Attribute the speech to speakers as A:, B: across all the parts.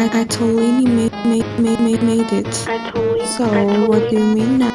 A: I totally made it. So what do you mean now?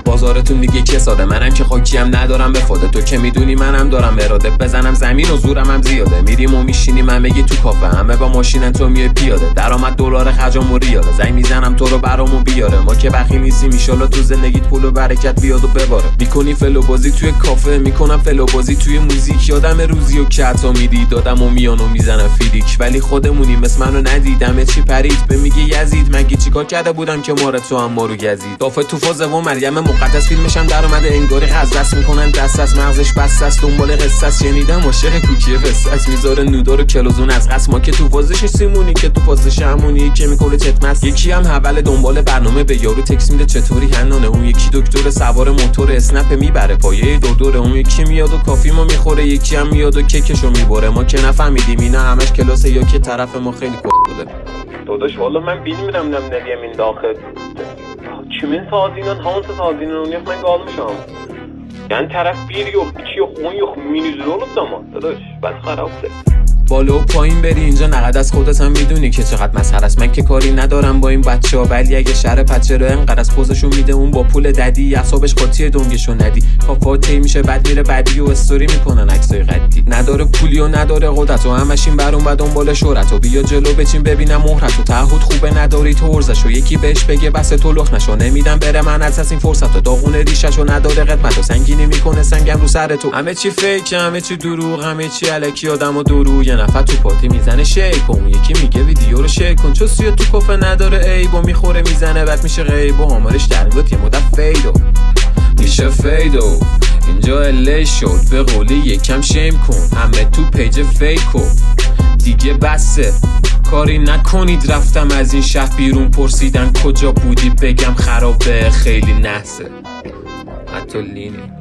B: بازارتون دیگه کساده، منم که خاکیم ندارم بفاده. تو که میدونی منم دارم اراده، بزنم زمین و زورم هم زیاده. میریم و میشینیم همه تو کافه، همه با ماشینن تو میای پیاده. درآمد دلار خرجم و ریاله، زنگ میزنم تو رو برامون بیاره. ما که بخیل نیستیم ایشالا تو زندگیت پول و برکت بیاد و بباره. میکنی فلو بازی توی کافه، میکنم فلو بازی توی موزیک. یادم روزی و کتا میدی دادم و میانو میزنم فیلیک، ولی خودمونیم اسم منو ندیدم چی پرید به میگه یزید. مگه چیکار کرده بودم که ماره تو هم ما رو گزید؟ دافه تو فاز و مریم مقدس فیلمشم در اومده انگاری خزدست میکنن دست از مغزش بس است دنبال قصص. شنیدم عاشق کوکیه فسس میذاره نودار و کلوزون از قصد. ما که تو فازش سیمونی که تو فازش همونی که میکنه چتمس. یکی هم حول دنبال برنامه به یارو تکس میده چطوری هنانه. اون یکی دکتر سوار موتور اسنپ میبره پایه دوره. اون یکی میاد و کافی ما میخوره، یکی هم میاد و کیکشو میبره. ما که نفهمیدیم اینا همش کلاسه یا که طرف ما خیلی کد بوده.
C: داداش والا من bilmiyorum ne diyeyim daxil. Kimin sazıyla hansı sazıyla oynayaq mən qalmışam. Yəni tərəf 1 yox, 2 yox, 10 yox, minüzür olub da ama dadaş, bəs xarabdır.
B: بالا و پایین بری اینجا نقد از خودت هم میدونی که چقدر مسخره است. من که کاری ندارم با این بچه‌ها، ولی اگه شر پچه رو انقدر از پوزشون میده اون با پول ددی اعصابش قاطی دنگشو ندی. کافاته میشه بعد میره بعدی و استوری میکنن عکسای قدی. نداره پولی و نداره قدرت و همشین برون بعد دنبال شهرت و بیا جلو بچین ببینم مهرت و تعهد خوبه نداری تو ارزشو. یکی بهش بگه بس تو لخ نشو، نمیدم بره من از این فرصت و داغون ریششو نداره قدمت و سنگینی میکنه سنگم رو سر تو. همه چی فیک، همه چی دروغ، همه چی الکی آدمو درو. نفر تو پارتی میزنه شیک و اون یکی میگه ویدیو رو شیک کن. چوسیو تو کافه نداره عیب و میخوره میزنه بعد میشه غیب و آمارش در میاد یه مدت فیدو میشه فیدو. اینجا اله شد به قولی یکم شیم کن، همه تو پیج فیکو دیگه بسه. کاری نکنید رفتم از این شهر بیرون پرسیدن کجا بودی بگم خرابه خیلی نحسه. حتی لینی